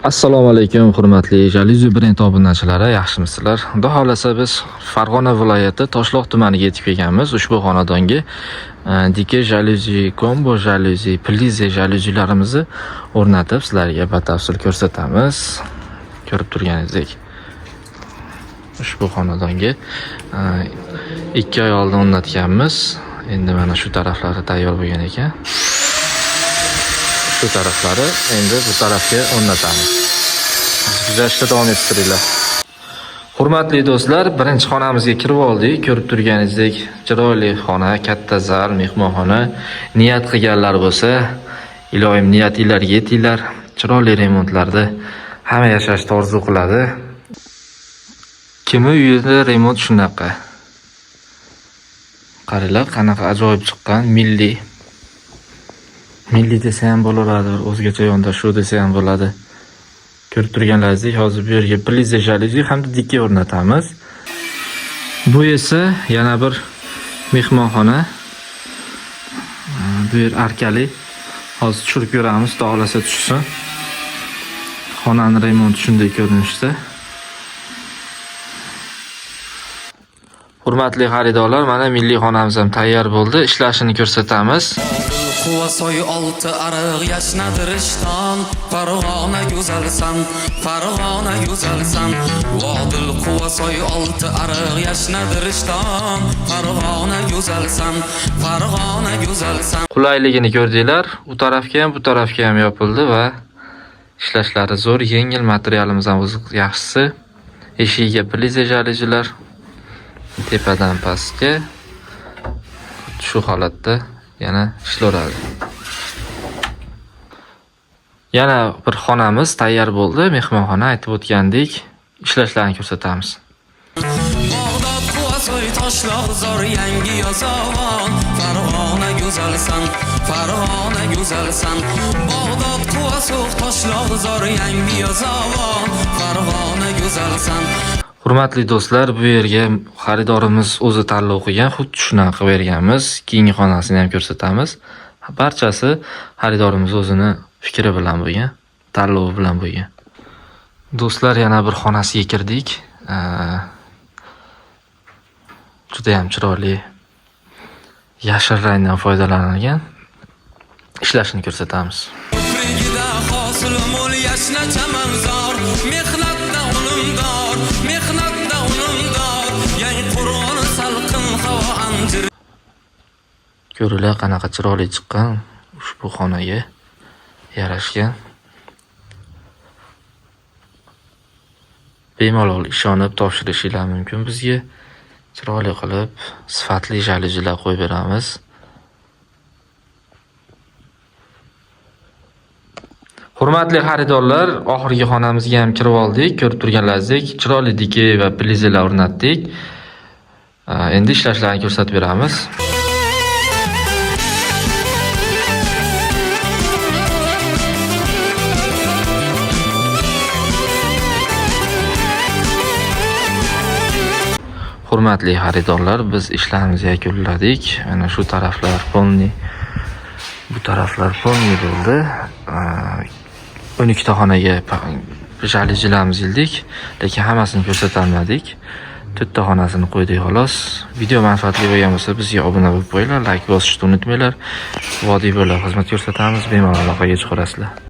Assalomu alaykum hurmatli Jaluzi brend obunachilari, yaxshimisizlar? Xudo xolasa biz Farg'ona viloyati Toshloq tumaniga yetib kelganmiz. Ushbu xonadonga dike jaluzi, kombo jaluzi, plize jaluzilarimizni o'rnatib sizlarga batafsil ko'rsatamiz. Ko'rib turganingizdek, ushbu xonadonga 2 oy oldin o'rnatganmiz. Endi mana shu taraflari tayyor bo'lgan ekan. Shu taraflari endi bu tarafga o'rnatamiz. Kuzatishda davom ettiringlar. Hurmatli do'stlar, birinchi xonamizga kirib oldik. Ko'rib turganingizdek, chiroyli xona, katta zal, mehmonxona. Niyat qilganlar bo'lsa, iloyim niyatinglarga yetinglar. Chiroyli remontlarda hamma yashashni orzu qiladi. Kimning uyida remont shunaqa. Qaranglar, qanaqa ajoyib chiqqan, milliy desa ham bo'laveradi, o'zgacha yondashuv desa ham bo'ladi. Ko'rib turganlaringizdek, hozir bu yerga plize jaluzi hamda dikka o'rnatamiz. Bu esa yana bir mehmonxona. Bu yer arkali. Hozir tushirib ko'ramiz, xudo xolasa tushsin. Xonaning remonti shunday ko'rinishda. Hurmatli xaridorlar, mana milliy xonamiz ham tayyor bo'ldi. Ishlashini ko'rsatamiz. Quvasoy olti ariq yashnadirishdan Farg'ona go'zalsan, Farg'ona go'zalsan. Vodil Quvasoy olti ariq yashnadirishdan Farg'ona go'zalsan, Farg'ona go'zalsan. Qulayligini ko'rdinglar. U tarafga ham, bu tarafga ham yopildi va ishlashlari zo'r, yengil, materialimiz ham o'zi yaxshisi. Eshigiga plize jaluzilar, tepadan pastga shu holatda yana ishlayveradi. Yana bir xonamiz tayyor bo'ldi, mehmonxona. Aytib o'tgandek, ishlashlarini ko'rsatamiz. Bog'dod Quvasoy Toshloq zo'r yangi yozovon, Farg'ona go'zalsan, Farg'ona go'zalsan. Bog'dod Quvasoy Toshloq zo'r yangi yozovon, Farg'ona go'zalsan. Hurmatli do'stlar, bu yerga xaridorimiz o'zi tanlov qilgan, xuddi shunaqa qilib berganmiz. Keyingi xonasini ham ko'rsatamiz. Barchasi xaridorimiz o'zini fikri bilan bo'lgan, tanlovi bilan bo'lgan. Do'stlar, yana bir xonasiga kirdik. Juda ham chiroyli yashil rangdan foydalanilgan. Ishlashini ko'rsatamiz. Ko'prigida hosil mo'l yashna chamanzor, mehnatda unumdor, mehnatda unumdor. Yangi Qur'on salqin havo anjir. Ko'ringlar, qanaqa chiroyli chiqqan, ushbu xonaga yarashgan. Bemalol ishonib topshirishinglar mumkin bizga. Chiroyli qilib, sifatli jaluzilar qo'yib beramiz. Hurmatli xaridorlar, oxirgi xonamizga ham kirib oldik. Ko'rib turganlaringizdek, chiroyli dike va plizelar o'rnatdik. Endi ishlashlarini ko'rsatib beramiz. Hurmatli xaridorlar, biz ishlarimizni yakunladik. Mana shu taraflar polni, bu taraflar polni bo'ldi. 12 ta xonaga jaluzilarimiz ildik, lekin hammasini ko'rsata olmadik. 4 ta xonasini qo'ydik xolos. Video manfaatli bo'lgan bo'lsa, bizga obuna bo'lib qo'yinglar, like bosishni unutmanglar. Vodiy bo'ylab xizmat ko'rsatamiz, bemalol aloqaga chiqarasizlar.